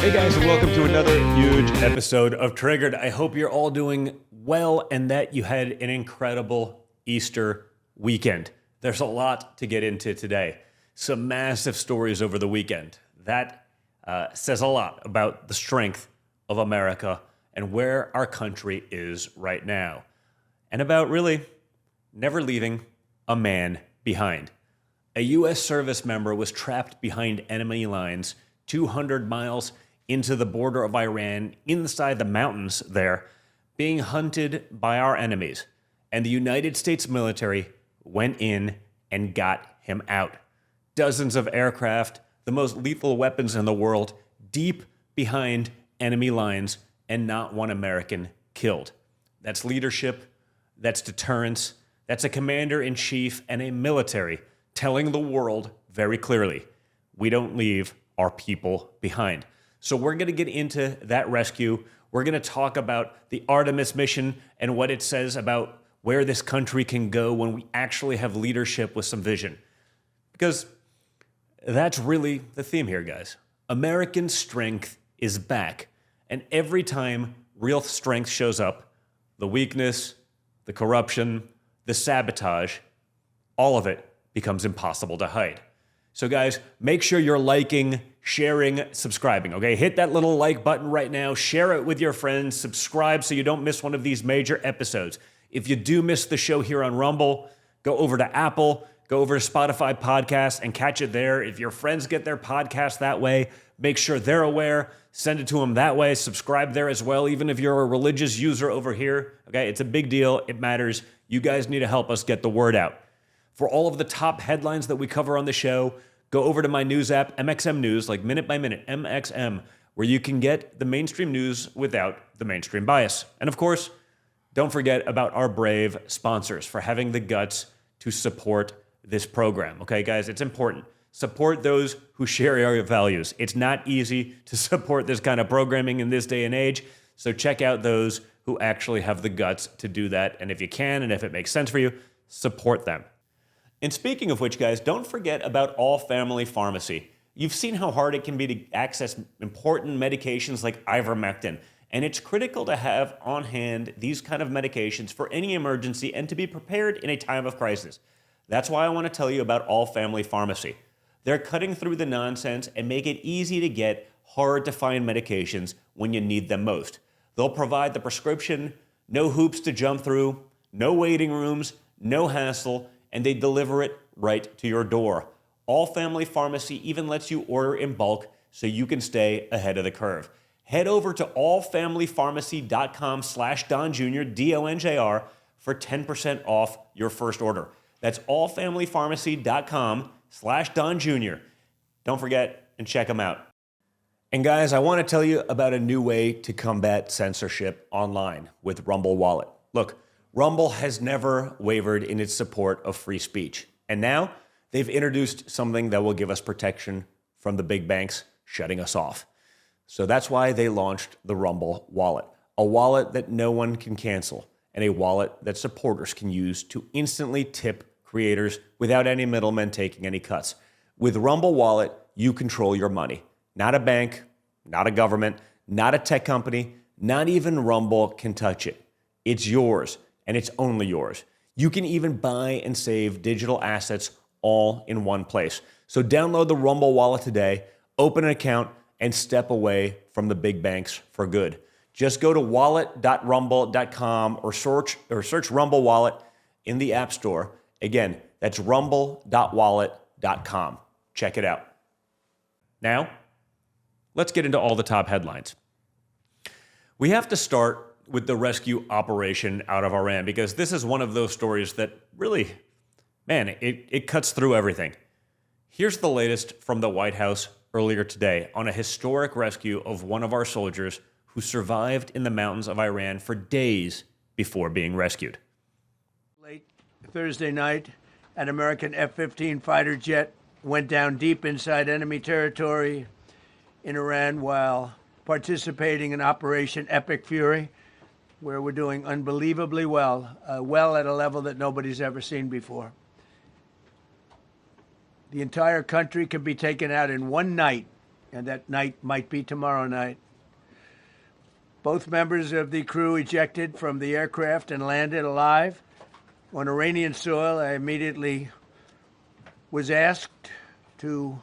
Hey guys, and welcome to another huge episode of Triggered. I hope you're all doing well and that you had an incredible Easter weekend. There's a lot to get into today. Some massive stories over the weekend. That says a lot about the strength of America and where our country is right now. And about really never leaving a man behind. A U.S. service member was trapped behind enemy lines 200 miles into the border of Iran, inside the mountains there, being hunted by our enemies. And the United States military went in and got him out. Dozens of aircraft, the most lethal weapons in the world, deep behind enemy lines, and not one American killed. That's leadership, that's deterrence, that's a commander-in-chief and a military telling the world very clearly, we don't leave our people behind. So we're going to get into that rescue. We're going to talk about the Artemis mission and what it says about where this country can go when we actually have leadership with some vision. Because that's really the theme here, guys. American strength is back. And every time real strength shows up, the weakness, the corruption, the sabotage, all of it becomes impossible to hide. So guys, make sure you're liking, sharing, subscribing, okay? Hit that little like button right now, share it with your friends, subscribe so you don't miss one of these major episodes. If you do miss the show here on Rumble, go over to Apple, go over to Spotify podcasts and catch it there. If your friends get their podcast that way, make sure they're aware, send it to them that way, subscribe there as well, even if you're a religious user over here, okay? It's a big deal, it matters. You guys need to help us get the word out. For all of the top headlines that we cover on the show, go over to my news app, MXM News, like minute by minute, MXM, where you can get the mainstream news without the mainstream bias. And of course, don't forget about our brave sponsors for having the guts to support this program. Okay, guys, it's important. Support those who share your values. It's not easy to support this kind of programming in this day and age, so check out those who actually have the guts to do that. And if you can, and if it makes sense for you, support them. And speaking of which, guys, don't forget about All Family Pharmacy. You've seen how hard it can be to access important medications like ivermectin, and it's critical to have on hand these kind of medications for any emergency and to be prepared in a time of crisis. That's why I want to tell you about All Family Pharmacy. They're cutting through the nonsense and make it easy to get hard-to-find medications when you need them most. They'll provide the prescription, no hoops to jump through, no waiting rooms, no hassle, and they deliver it right to your door. All Family Pharmacy even lets you order in bulk so you can stay ahead of the curve. Head over to allfamilypharmacy.com/Don Jr., DONJR, for 10% off your first order. That's allfamilypharmacy.com/Don Jr. Don't forget and check them out. And guys, I want to tell you about a new way to combat censorship online with Rumble Wallet. Look, Rumble has never wavered in its support of free speech. And now they've introduced something that will give us protection from the big banks shutting us off. So that's why they launched the Rumble Wallet, a wallet that no one can cancel, and a wallet that supporters can use to instantly tip creators without any middlemen taking any cuts. With Rumble Wallet, you control your money. Not a bank, not a government, not a tech company, not even Rumble can touch it. It's yours. And it's only yours. You can even buy and save digital assets all in one place. So download the Rumble Wallet today, open an account, and step away from the big banks for good. Just go to wallet.rumble.com or search Rumble Wallet in the App Store. Again, that's rumble.wallet.com. Check it out. Now, let's get into all the top headlines. We have to start with the rescue operation out of Iran, because this is one of those stories that really, man, it cuts through everything. Here's the latest from the White House earlier today on a historic rescue of one of our soldiers who survived in the mountains of Iran for days before being rescued. Late Thursday night, an American F-15 fighter jet went down deep inside enemy territory in Iran while participating in Operation Epic Fury, where we're doing unbelievably well, at a level that nobody's ever seen before. The entire country can be taken out in one night and that night might be tomorrow night. Both members of the crew ejected from the aircraft and landed alive on Iranian soil. I immediately was asked to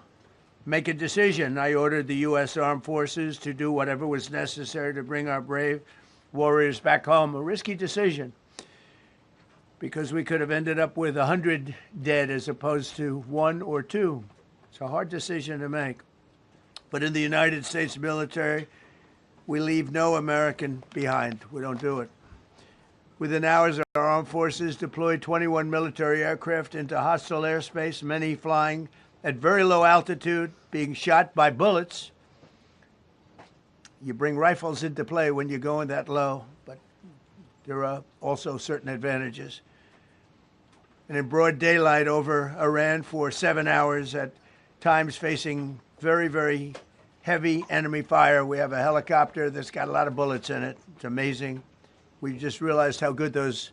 make a decision. I ordered the U.S. Armed Forces to do whatever was necessary to bring our brave warriors back home. A risky decision, because we could have ended up with 100 dead as opposed to 1 or 2. It's a hard decision to make. But in the United States military, we leave no American behind. We don't do it. Within hours, our armed forces deployed 21 military aircraft into hostile airspace, many flying at very low altitude, being shot by bullets. You bring rifles into play when you're going that low, but there are also certain advantages. And in broad daylight over Iran for 7 hours, at times facing very, very heavy enemy fire. We have a helicopter that's got a lot of bullets in it. It's amazing. We just realized how good those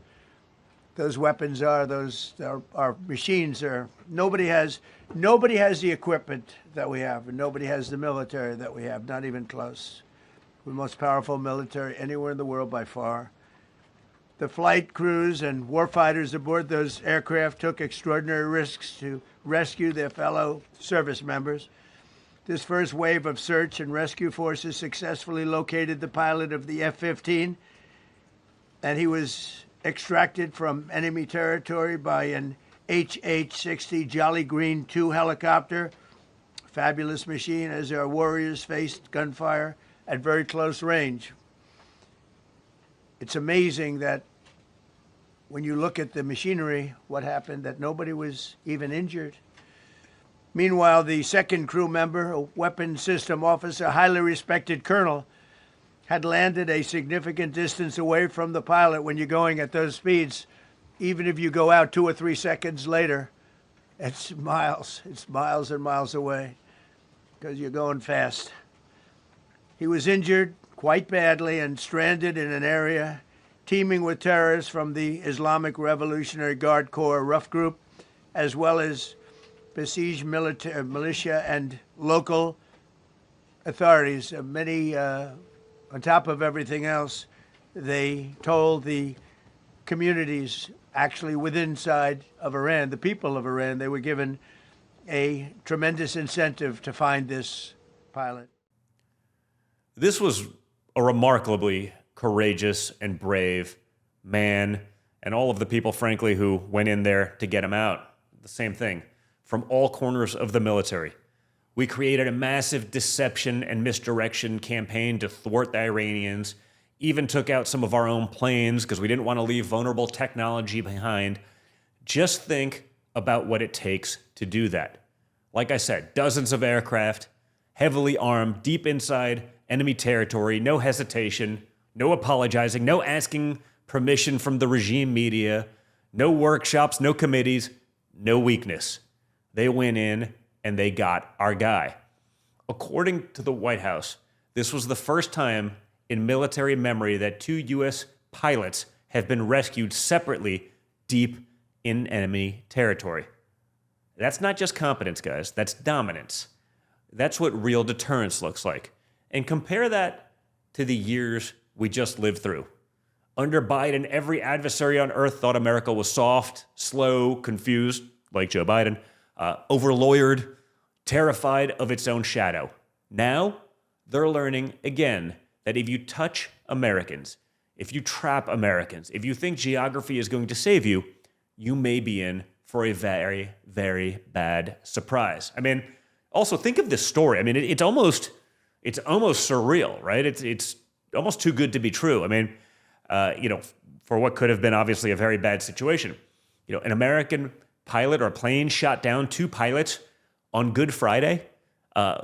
weapons are. Those our machines are. Nobody has the equipment that we have, and nobody has the military that we have. Not even close. We're the most powerful military anywhere in the world by far. The flight crews and warfighters aboard those aircraft took extraordinary risks to rescue their fellow service members. This first wave of search and rescue forces successfully located the pilot of the F-15, and he was extracted from enemy territory by an HH-60 Jolly Green II helicopter. Fabulous machine, as our warriors faced gunfire at very close range. It's amazing that when you look at the machinery, what happened, that nobody was even injured. Meanwhile, the second crew member, a weapons system officer, highly respected colonel, had landed a significant distance away from the pilot. When you're going at those speeds, even if you go out 2 or 3 seconds later, it's miles and miles away, because you're going fast. He was injured quite badly and stranded in an area teeming with terrorists from the Islamic Revolutionary Guard Corps rough group, as well as besieged militia and local authorities. Many, on top of everything else, they told the communities actually within inside of Iran, the people of Iran, they were given a tremendous incentive to find this pilot. This was a remarkably courageous and brave man, and all of the people, frankly, who went in there to get him out. The same thing. From all corners of the military. We created a massive deception and misdirection campaign to thwart the Iranians, even took out some of our own planes because we didn't want to leave vulnerable technology behind. Just think about what it takes to do that. Like I said, dozens of aircraft, heavily armed, deep inside enemy territory, no hesitation, no apologizing, no asking permission from the regime media, no workshops, no committees, no weakness. They went in and they got our guy. According to the White House, this was the first time in military memory that 2 U.S. pilots have been rescued separately deep in enemy territory. That's not just competence, guys. That's dominance. That's what real deterrence looks like. And compare that to the years we just lived through. Under Biden, every adversary on earth thought America was soft, slow, confused, like Joe Biden, over-lawyered, terrified of its own shadow. Now, they're learning again that if you touch Americans, if you trap Americans, if you think geography is going to save you, you may be in for a very, very bad surprise. I mean, also think of this story. I mean, it's almost surreal, right? It's almost too good to be true. I mean, for what could have been obviously a very bad situation. An American pilot or plane shot down 2 pilots on Good Friday,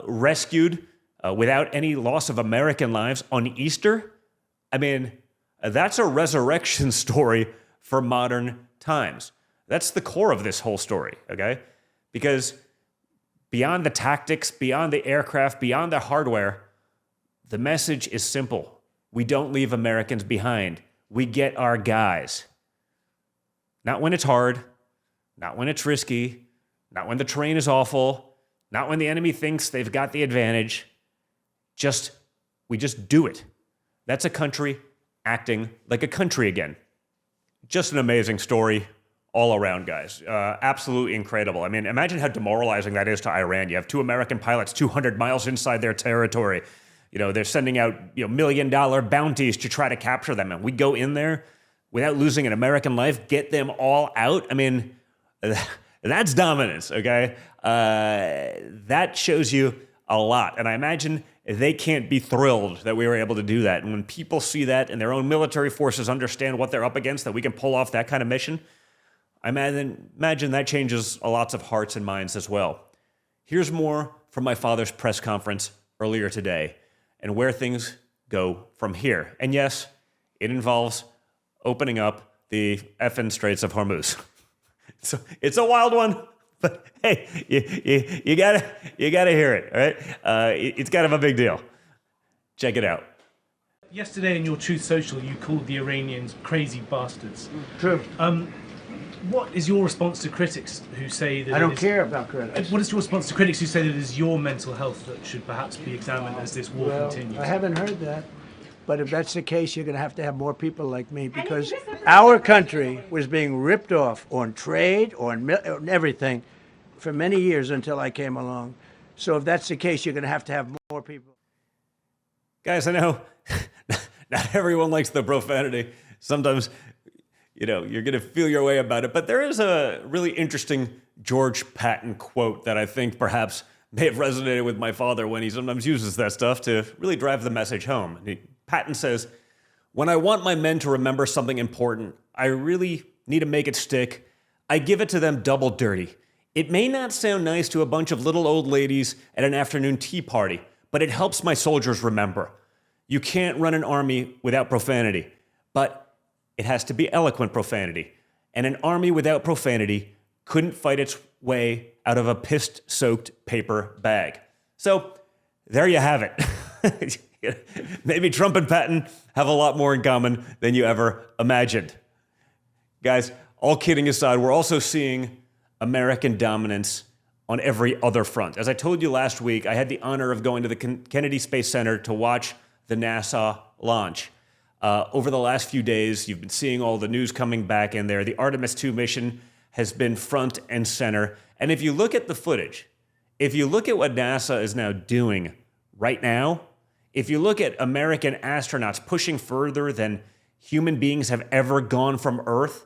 rescued without any loss of American lives on Easter. I mean, that's a resurrection story for modern times. That's the core of this whole story, okay? Because beyond the tactics, beyond the aircraft, beyond the hardware, the message is simple. We don't leave Americans behind. We get our guys. Not when it's hard, not when it's risky, not when the terrain is awful, not when the enemy thinks they've got the advantage. We just do it. That's a country acting like a country again. Just an amazing story all around, guys. Absolutely incredible. I mean, imagine how demoralizing that is to Iran. You have 2 American pilots 200 miles inside their territory. You know, they're sending out $1 million bounties to try to capture them. And we go in there without losing an American life, get them all out. I mean, that's dominance, okay? That shows you a lot. And I imagine they can't be thrilled that we were able to do that. And when people see that and their own military forces understand what they're up against, that we can pull off that kind of mission, I imagine that changes a lots of hearts and minds as well. Here's more from my father's press conference earlier today and where things go from here. And yes, it involves opening up the effing Straits of Hormuz. So it's a wild one, but hey, you gotta hear it, all right? It's kind of a big deal. Check it out. Yesterday in your Truth Social, you called the Iranians crazy bastards. True. What is your response to critics who say that I don't care about critics. What is your response to critics who say that it is your mental health that should perhaps be examined as this war continues? I haven't heard that. But if that's the case, you're going to have more people like me, because our country was being ripped off on trade, on everything for many years until I came along. So if that's the case, you're going to have more people. Guys, I know not everyone likes the profanity. Sometimes, you're going to feel your way about it. But there is a really interesting George Patton quote that I think perhaps may have resonated with my father when he sometimes uses that stuff to really drive the message home. Patton says, "When I want my men to remember something important, I really need to make it stick. I give it to them double dirty. It may not sound nice to a bunch of little old ladies at an afternoon tea party, but it helps my soldiers remember. You can't run an army without profanity, but it has to be eloquent profanity. And an army without profanity couldn't fight its way out of a piss-soaked paper bag." So there you have it. Maybe Trump and Patton have a lot more in common than you ever imagined. Guys, all kidding aside, we're also seeing American dominance on every other front. As I told you last week, I had the honor of going to the Kennedy Space Center to watch the NASA launch. Over the last few days, you've been seeing all the news coming back in there. The Artemis II mission has been front and center. And if you look at the footage, if you look at what NASA is now doing right now, if you look at American astronauts pushing further than human beings have ever gone from Earth,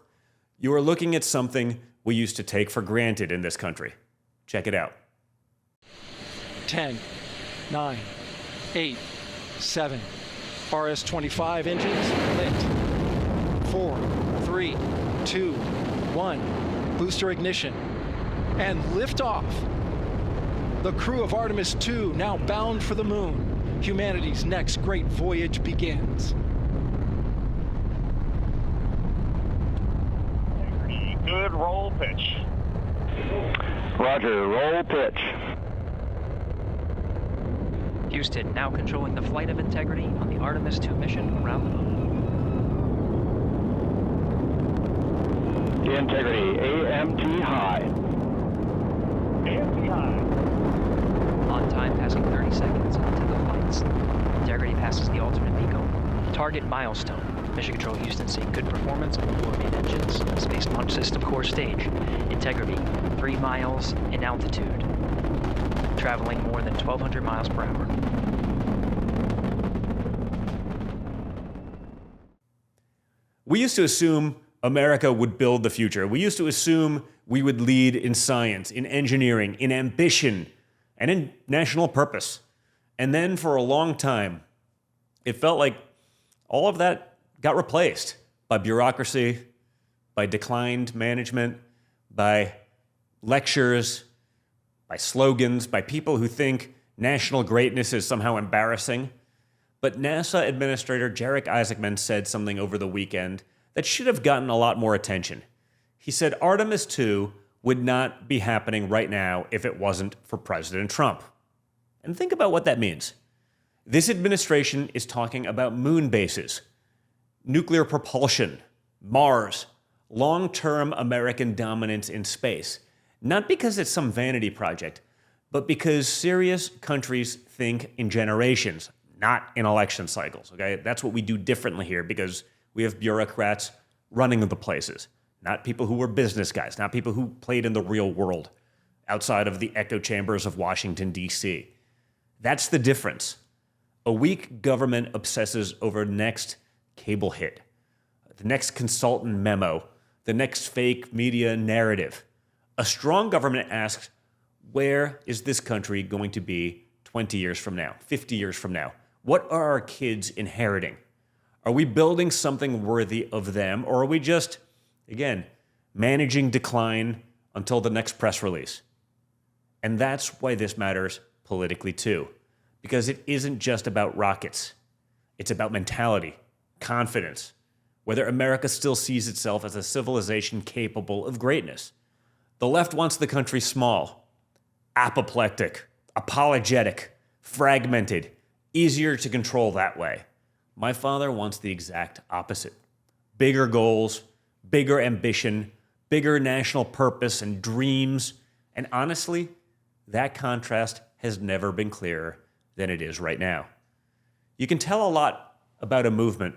you are looking at something we used to take for granted in this country. Check it out. 10, 9, 8, 7. RS-25 engines lit. 4, 3, 2, 1. Booster ignition. And liftoff. The crew of Artemis II now bound for the moon. Humanity's next great voyage begins. Good roll pitch. Roger, roll pitch. Houston now controlling the flight of Integrity on the Artemis II mission around the moon. Integrity, AMT high. AMT high. On time, passing 30 seconds into the flights. Integrity passes the alternate beacon. Target milestone. Mission Control Houston seeing good performance on the 4 main engines. Space Launch System core stage. Integrity, 3 miles in altitude. Traveling more than 1,200 miles per hour. We used to assume America would build the future. We used to assume we would lead in science, in engineering, in ambition, and in national purpose. And then for a long time, it felt like all of that got replaced by bureaucracy, by declined management, by lectures, by slogans, by people who think national greatness is somehow embarrassing. But NASA Administrator Jarek Isaacman said something over the weekend that should have gotten a lot more attention. He said Artemis II would not be happening right now if it wasn't for President Trump. And think about what that means. This administration is talking about moon bases, nuclear propulsion, Mars, long-term American dominance in space. Not because it's some vanity project, but because serious countries think in generations, not in election cycles, okay? That's what we do differently here because we have bureaucrats running the places, not people who were business guys, not people who played in the real world outside of the echo chambers of Washington, D.C. That's the difference. A weak government obsesses over the next cable hit, the next consultant memo, the next fake media narrative. A strong government asks, where is this country going to be 20 years from now, 50 years from now? What are our kids inheriting? Are we building something worthy of them, or are we just, again, managing decline until the next press release? And that's why this matters politically too, because it isn't just about rockets. It's about mentality, confidence, whether America still sees itself as a civilization capable of greatness. The left wants the country small, apoplectic, apologetic, fragmented, easier to control that way. My father wants the exact opposite. Bigger goals, bigger ambition, bigger national purpose and dreams. And honestly, that contrast has never been clearer than it is right now. You can tell a lot about a movement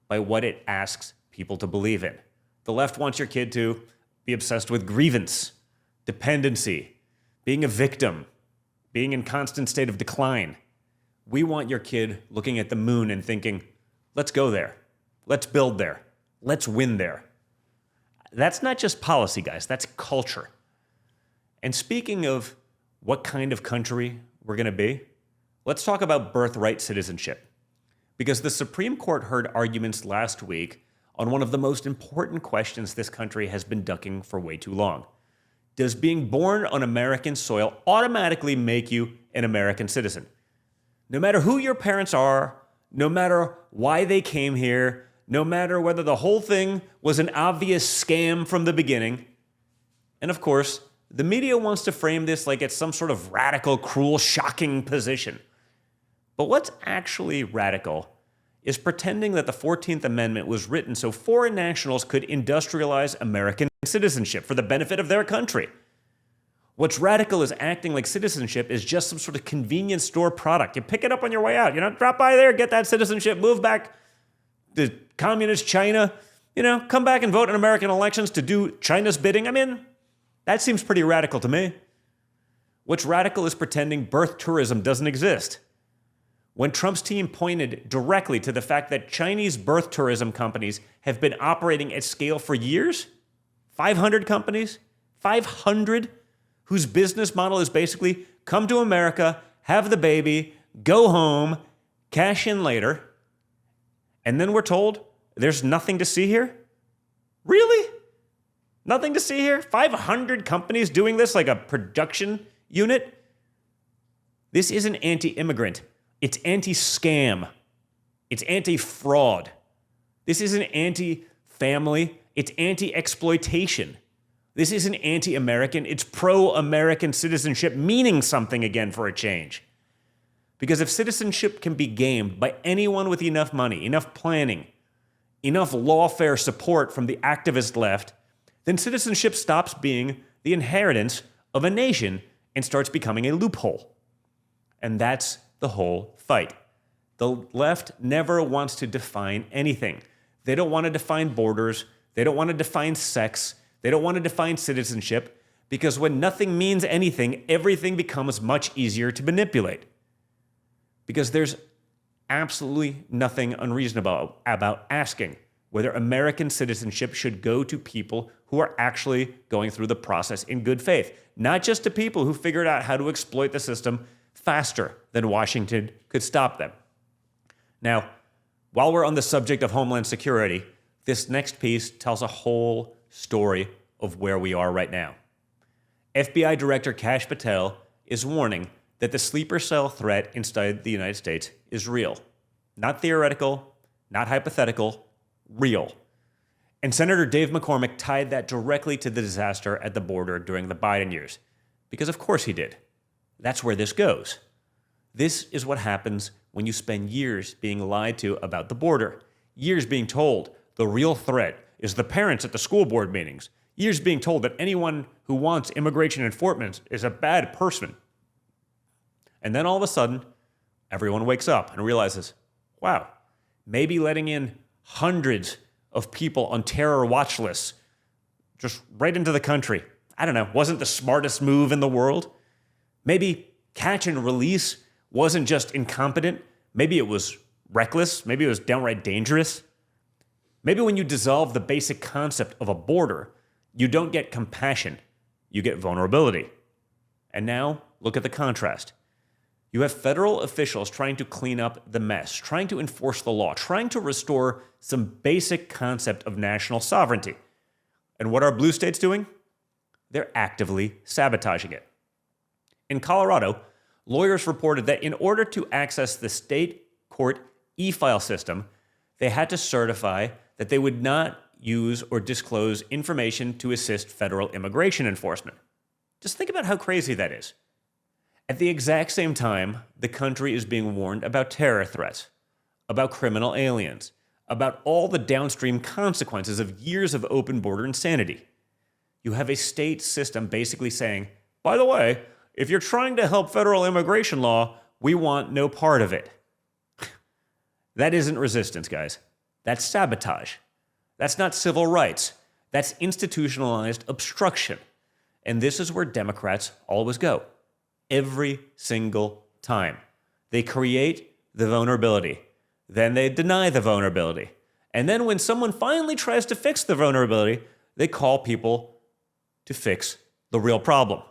by what it asks people to believe in. The left wants your kid to be obsessed with grievance, dependency, being a victim, being in constant state of decline. We want your kid looking at the moon and thinking, let's go there, let's build there, let's win there. That's not just policy, guys, that's culture. And speaking of what kind of country we're going to be, let's talk about birthright citizenship. Because the Supreme Court heard arguments last week on one of the most important questions this country has been ducking for way too long. Does being born on American soil automatically make you an American citizen? No matter who your parents are, no matter why they came here, no matter whether the whole thing was an obvious scam from the beginning. And of course, the media wants to frame this like it's some sort of radical, cruel, shocking position. But what's actually radical is pretending that the 14th Amendment was written so foreign nationals could industrialize American citizenship for the benefit of their country. What's radical is acting like citizenship is just some sort of convenience store product. You pick it up on your way out, drop by there, get that citizenship, move back to communist China, come back and vote in American elections to do China's bidding. That seems pretty radical to me. What's radical is pretending birth tourism doesn't exist. When Trump's team pointed directly to the fact that Chinese birth tourism companies have been operating at scale for years, 500 companies, 500, whose business model is basically come to America, have the baby, go home, cash in later, and then we're told there's nothing to see here? Really? Nothing to see here? 500 companies doing this like a production unit? This isn't anti-immigrant. It's anti-scam. It's anti-fraud. This isn't anti-family. It's anti-exploitation. This isn't anti-American. It's pro-American citizenship meaning something again for a change. Because if citizenship can be gamed by anyone with enough money, enough planning, enough lawfare support from the activist left, then citizenship stops being the inheritance of a nation and starts becoming a loophole. And that's the whole fight. The left never wants to define anything. They don't want to define borders. They don't want to define sex. They don't want to define citizenship, because when nothing means anything, everything becomes much easier to manipulate. Because there's absolutely nothing unreasonable about asking whether American citizenship should go to people who are actually going through the process in good faith, not just to people who figured out how to exploit the system faster than Washington could stop them. Now, while we're on the subject of Homeland Security, this next piece tells a whole story of where we are right now. FBI Director Kash Patel is warning that the sleeper cell threat inside the United States is real. Not theoretical, not hypothetical, real. And Senator Dave McCormick tied that directly to the disaster at the border during the Biden years. Because of course he did. That's where this goes. This is what happens when you spend years being lied to about the border. Years being told the real threat is the parents at the school board meetings. Years being told that anyone who wants immigration enforcement is a bad person. And then all of a sudden, everyone wakes up and realizes, wow, maybe letting in hundreds of people on terror watch lists just right into the country, I don't know, wasn't the smartest move in the world. Maybe catch and release wasn't just incompetent. Maybe it was reckless. Maybe it was downright dangerous. Maybe when you dissolve the basic concept of a border, you don't get compassion, you get vulnerability. And now, look at the contrast. You have federal officials trying to clean up the mess, trying to enforce the law, trying to restore some basic concept of national sovereignty. And what are blue states doing? They're actively sabotaging it. In Colorado, lawyers reported that in order to access the state court e-file system, they had to certify that they would not use or disclose information to assist federal immigration enforcement. Just think about how crazy that is. At the exact same time, the country is being warned about terror threats, about criminal aliens, about all the downstream consequences of years of open border insanity. You have a state system basically saying, by the way, if you're trying to help federal immigration law, we want no part of it. That isn't resistance, guys. That's sabotage. That's not civil rights. That's institutionalized obstruction. And this is where Democrats always go. Every single time. They create the vulnerability. Then they deny the vulnerability. And then when someone finally tries to fix the vulnerability, they call people to fix the real problem.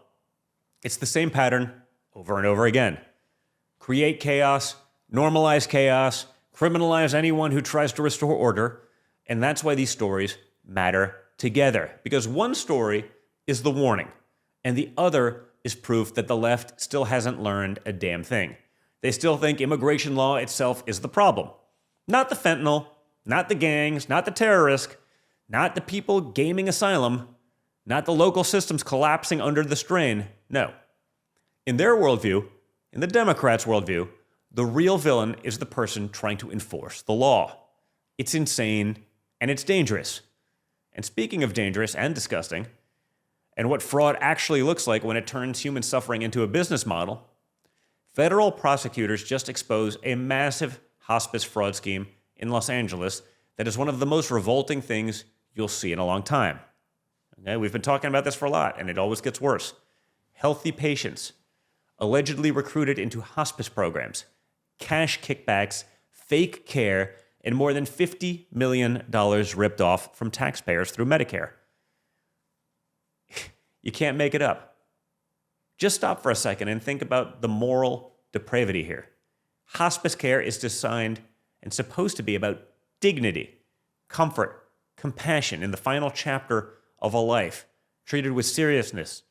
It's the same pattern over and over again. Create chaos, normalize chaos, criminalize anyone who tries to restore order, and that's why these stories matter together. Because one story is the warning, and the other is proof that the left still hasn't learned a damn thing. They still think immigration law itself is the problem. Not the fentanyl, not the gangs, not the terrorists, not the people gaming asylum, not the local systems collapsing under the strain. No. In their worldview, in the Democrats' worldview, the real villain is the person trying to enforce the law. It's insane and it's dangerous. And speaking of dangerous and disgusting, and what fraud actually looks like when it turns human suffering into a business model, federal prosecutors just exposed a massive hospice fraud scheme in Los Angeles that is one of the most revolting things you'll see in a long time. Okay, we've been talking about this for a lot, and it always gets worse. Healthy patients allegedly recruited into hospice programs, cash kickbacks, fake care, and more than $50 million ripped off from taxpayers through Medicare. You can't make it up. Just stop for a second and think about the moral depravity here. Hospice care is designed and supposed to be about dignity, comfort, compassion in the final chapter of a life, treated with seriousness,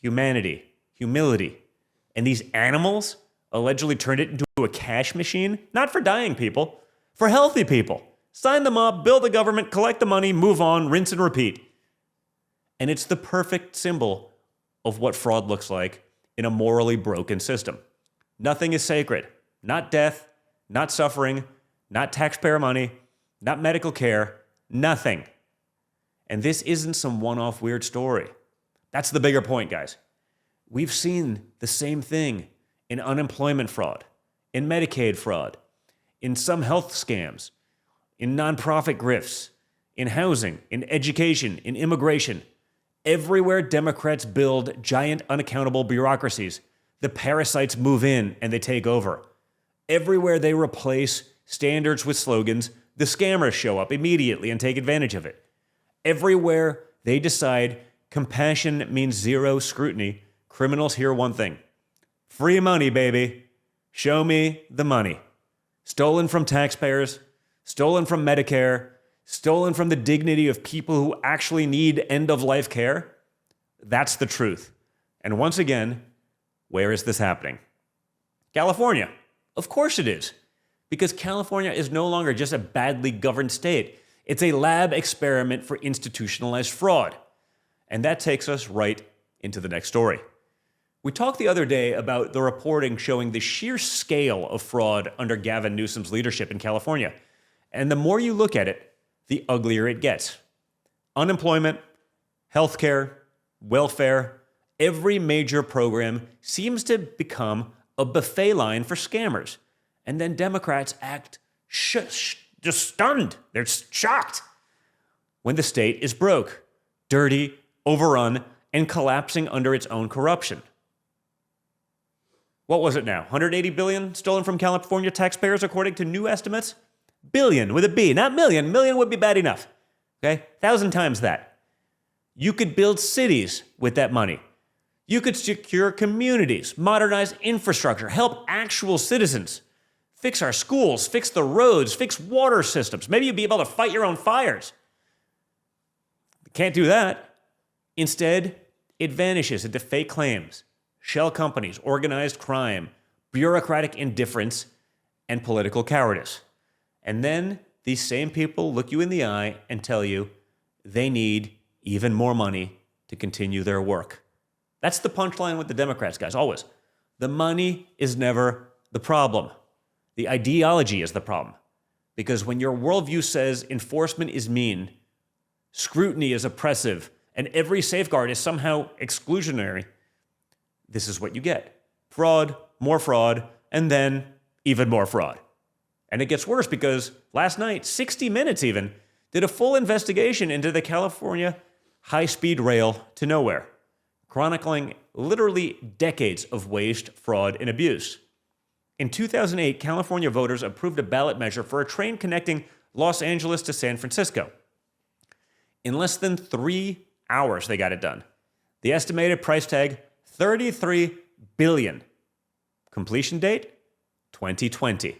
humanity, humility. And these animals allegedly turned it into a cash machine, not for dying people, for healthy people. Sign them up, build a government, collect the money, move on, rinse and repeat. And it's the perfect symbol of what fraud looks like in a morally broken system. Nothing is sacred. Not death, not suffering, not taxpayer money, not medical care, nothing. And this isn't some one-off weird story. That's the bigger point, guys. We've seen the same thing in unemployment fraud, in Medicaid fraud, in some health scams, in nonprofit grifts, in housing, in education, in immigration. Everywhere Democrats build giant unaccountable bureaucracies, the parasites move in and they take over. Everywhere they replace standards with slogans, the scammers show up immediately and take advantage of it. Everywhere they decide compassion means zero scrutiny, criminals hear one thing: free money, baby. Show me the money. Stolen from taxpayers, stolen from Medicare, stolen from the dignity of people who actually need end-of-life care. That's the truth. And once again, where is this happening? California. Of course it is. Because California is no longer just a badly governed state. It's a lab experiment for institutionalized fraud. And that takes us right into the next story. We talked the other day about the reporting showing the sheer scale of fraud under Gavin Newsom's leadership in California. And the more you look at it, the uglier it gets. Unemployment, healthcare, welfare, every major program seems to become a buffet line for scammers. And then Democrats act just stunned. They're shocked when the state is broke, dirty, overrun, and collapsing under its own corruption. What was it now? 180 billion stolen from California taxpayers, according to new estimates? Billion with a B, not million. Million would be bad enough. Okay? 1,000 times that. You could build cities with that money. You could secure communities, modernize infrastructure, help actual citizens, fix our schools, fix the roads, fix water systems. Maybe you'd be able to fight your own fires. Can't do that. Instead, it vanishes into fake claims, shell companies, organized crime, bureaucratic indifference, and political cowardice. And then these same people look you in the eye and tell you they need even more money to continue their work. That's the punchline with the Democrats, guys, always. The money is never the problem. The ideology is the problem. Because when your worldview says enforcement is mean, scrutiny is oppressive, and every safeguard is somehow exclusionary, this is what you get. Fraud, and then even more fraud. And it gets worse because last night, 60 Minutes even, did a full investigation into the California high-speed rail to nowhere, chronicling literally decades of waste, fraud, and abuse. In 2008, California voters approved a ballot measure for a train connecting Los Angeles to San Francisco. In less than 3 hours, they got it done. The estimated price tag, $33 billion. Completion date, 2020.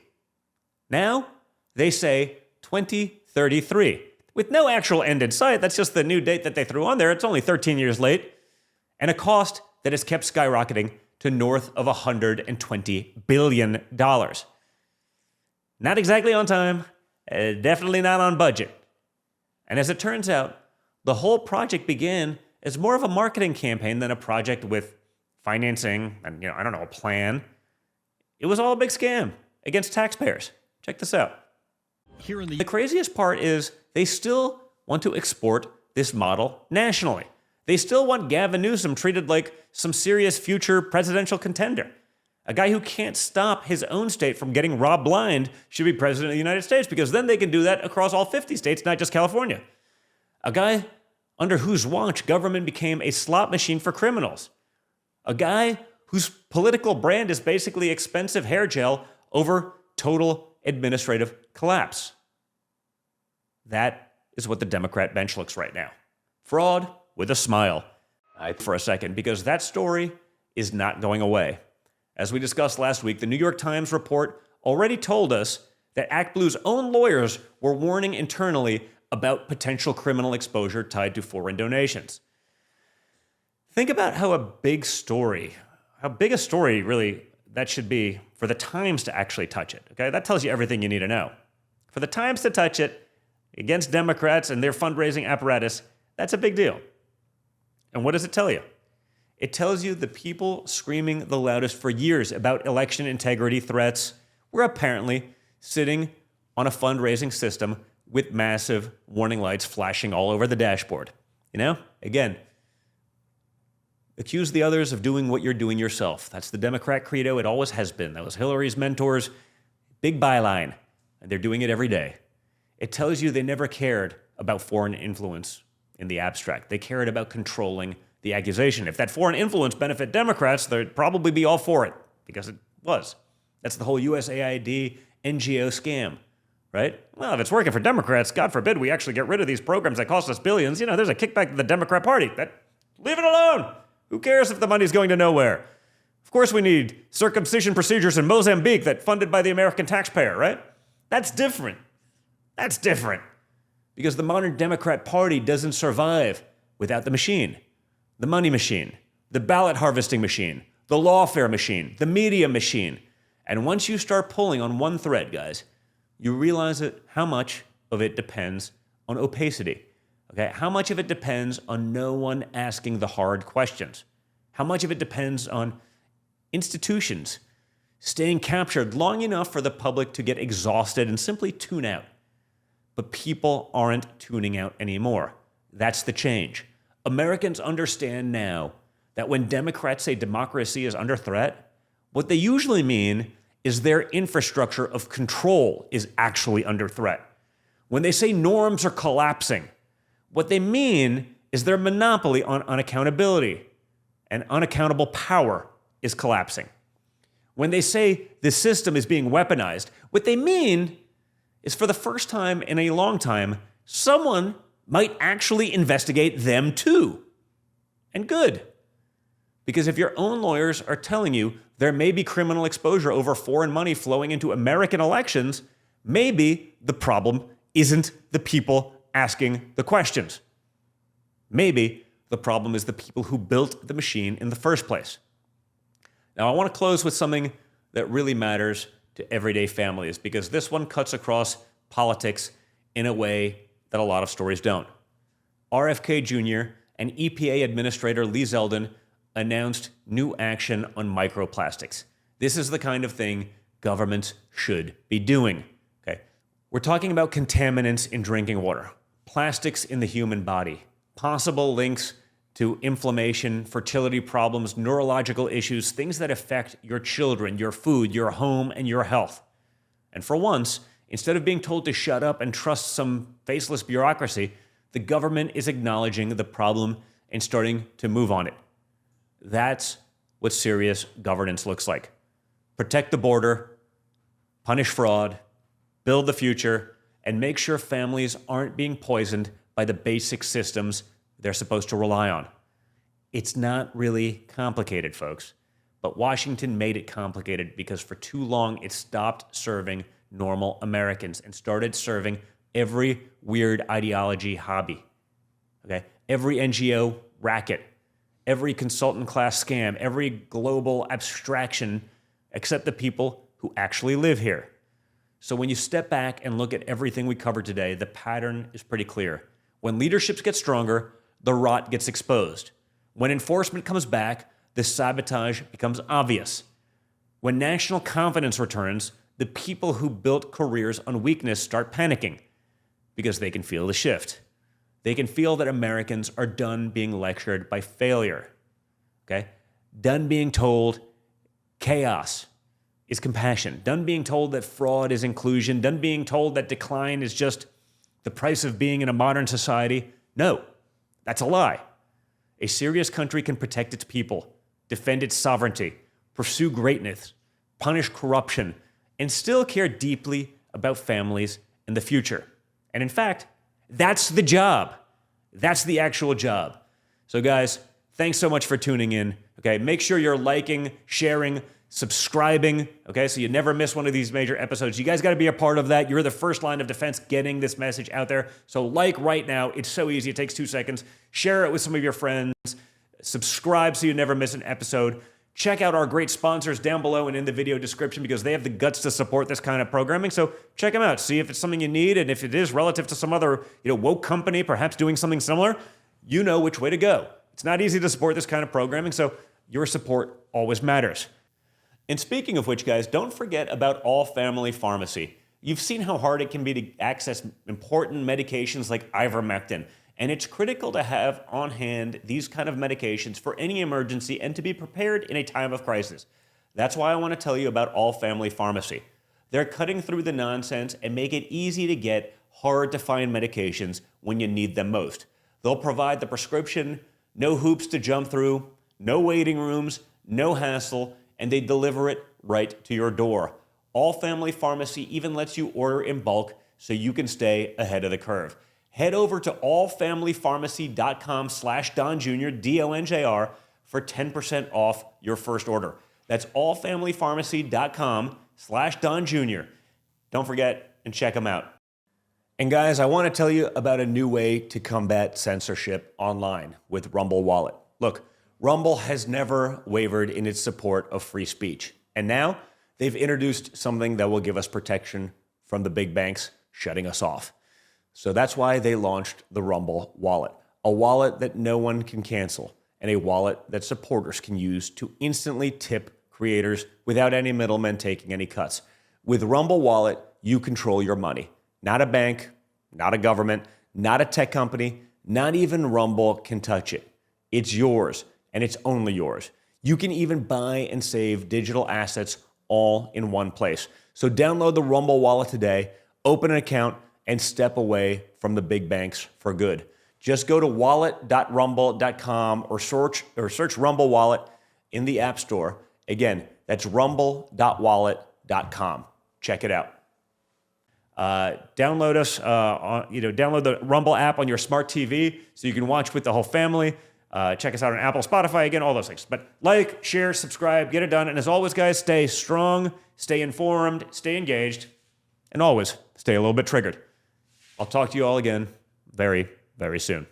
Now, they say 2033. With no actual end in sight, that's just the new date that they threw on there. It's only 13 years late. And a cost that has kept skyrocketing to north of $120 billion. Not exactly on time, definitely not on budget. And as it turns out, the whole project began as more of a marketing campaign than a project with financing and, a plan. It was all a big scam against taxpayers. Check this out. The craziest part is they still want to export this model nationally. They still want Gavin Newsom treated like some serious future presidential contender. A guy who can't stop his own state from getting robbed blind should be president of the United States, because then they can do that across all 50 states, not just California. A guy under whose watch government became a slot machine for criminals. A guy whose political brand is basically expensive hair gel over total administrative collapse. That is what the Democrat bench looks right now. Fraud with a smile. For a second, because that story is not going away. As we discussed last week, the New York Times report already told us that ActBlue's own lawyers were warning internally about potential criminal exposure tied to foreign donations. Think about how big a story really that should be for the Times to actually touch it. Okay, that tells you everything you need to know. For the Times to touch it against Democrats and their fundraising apparatus, that's a big deal. And what does it tell you? It tells you the people screaming the loudest for years about election integrity threats were apparently sitting on a fundraising system with massive warning lights flashing all over the dashboard. Again, accuse the others of doing what you're doing yourself. That's the Democrat credo. It always has been. That was Hillary's mentors' big byline, and they're doing it every day. It tells you they never cared about foreign influence in the abstract. They cared about controlling the accusation. If that foreign influence benefit Democrats, they'd probably be all for it, because it was. That's the whole USAID NGO scam, right? Well, if it's working for Democrats, God forbid we actually get rid of these programs that cost us billions. There's a kickback to the Democrat Party. Leave it alone. Who cares if the money's going to nowhere? Of course we need circumcision procedures in Mozambique that funded by the American taxpayer, right? That's different. That's different. Because the modern Democrat Party doesn't survive without the machine. The money machine, the ballot harvesting machine, the lawfare machine, the media machine. And once you start pulling on one thread, guys, you realize how much of it depends on opacity. Okay, how much of it depends on no one asking the hard questions? How much of it depends on institutions staying captured long enough for the public to get exhausted and simply tune out? But people aren't tuning out anymore. That's the change. Americans understand now that when Democrats say democracy is under threat, What they usually mean is their infrastructure of control is actually under threat. When they say norms are collapsing, what they mean is their monopoly on unaccountability and unaccountable power is collapsing. When they say the system is being weaponized, what they mean is for the first time in a long time, someone might actually investigate them too. And good. Because if your own lawyers are telling you there may be criminal exposure over foreign money flowing into American elections, maybe the problem isn't the people asking the questions. Maybe the problem is the people who built the machine in the first place. Now, I want to close with something that really matters to everyday families, because this one cuts across politics in a way that a lot of stories don't. RFK Jr. and EPA Administrator Lee Zeldin announced new action on microplastics. This is the kind of thing governments should be doing. Okay? We're talking about contaminants in drinking water, plastics in the human body, possible links to inflammation, fertility problems, neurological issues, things that affect your children, your food, your home, and your health. And for once, instead of being told to shut up and trust some faceless bureaucracy, the government is acknowledging the problem and starting to move on it. That's what serious governance looks like. Protect the border, punish fraud, build the future, and make sure families aren't being poisoned by the basic systems they're supposed to rely on. It's not really complicated, folks, but Washington made it complicated because for too long it stopped serving normal Americans and started serving every weird ideology hobby. Okay? Every NGO racket, every consultant class scam, every global abstraction except the people who actually live here. So when you step back and look at everything we covered today, the pattern is pretty clear. When leaderships get stronger, the rot gets exposed. When enforcement comes back, the sabotage becomes obvious. When national confidence returns, the people who built careers on weakness start panicking because they can feel the shift. They can feel that Americans are done being lectured by failure. Okay? Done being told chaos is compassion. Done being told that fraud is inclusion. Done being told that decline is just the price of being in a modern society. No, that's a lie. A serious country can protect its people, defend its sovereignty, pursue greatness, punish corruption, and still care deeply about families and the future. And in fact, that's the job. That's the actual job. So guys, thanks so much for tuning in. Okay, make sure you're liking, sharing, subscribing, okay, so you never miss one of these major episodes. You guys got to be a part of that. You're the first line of defense getting this message out there. So like right now, it's so easy. It takes 2 seconds. Share it with some of your friends. Subscribe so you never miss an episode. Check out our great sponsors down below and in the video description because they have the guts to support this kind of programming. So check them out. See if it's something you need, and if it is relative to some other, woke company, perhaps doing something similar, you know which way to go. It's not easy to support this kind of programming, so your support always matters. And speaking of which, guys, don't forget about All Family Pharmacy. You've seen how hard it can be to access important medications like ivermectin, and it's critical to have on hand these kind of medications for any emergency and to be prepared in a time of crisis. That's why I want to tell you about All Family Pharmacy. They're cutting through the nonsense and make it easy to get hard-to-find medications when you need them most. They'll provide the prescription, no hoops to jump through, no waiting rooms, no hassle, and they deliver it right to your door. All Family Pharmacy even lets you order in bulk so you can stay ahead of the curve. Head over to allfamilypharmacy.com/Don Jr., DONJR, for 10% off your first order. That's allfamilypharmacy.com/Don Jr. Don't forget and check them out. And guys, I want to tell you about a new way to combat censorship online with Rumble Wallet. Look, Rumble has never wavered in its support of free speech. And now they've introduced something that will give us protection from the big banks shutting us off. So that's why they launched the Rumble Wallet, a wallet that no one can cancel, and a wallet that supporters can use to instantly tip creators without any middlemen taking any cuts. With Rumble Wallet, you control your money. Not a bank, not a government, not a tech company, not even Rumble can touch it. It's yours, and it's only yours. You can even buy and save digital assets all in one place. So download the Rumble wallet today, open an account, and step away from the big banks for good. Just go to wallet.rumble.com or search Rumble Wallet in the App Store. Again, that's rumble.wallet.com. Check it out. Download the Rumble app on your smart TV so you can watch with the whole family. Check us out on Apple, Spotify, again, all those things. But like, share, subscribe, get it done. And as always, guys, stay strong, stay informed, stay engaged, and always stay a little bit triggered. I'll talk to you all again very, very soon.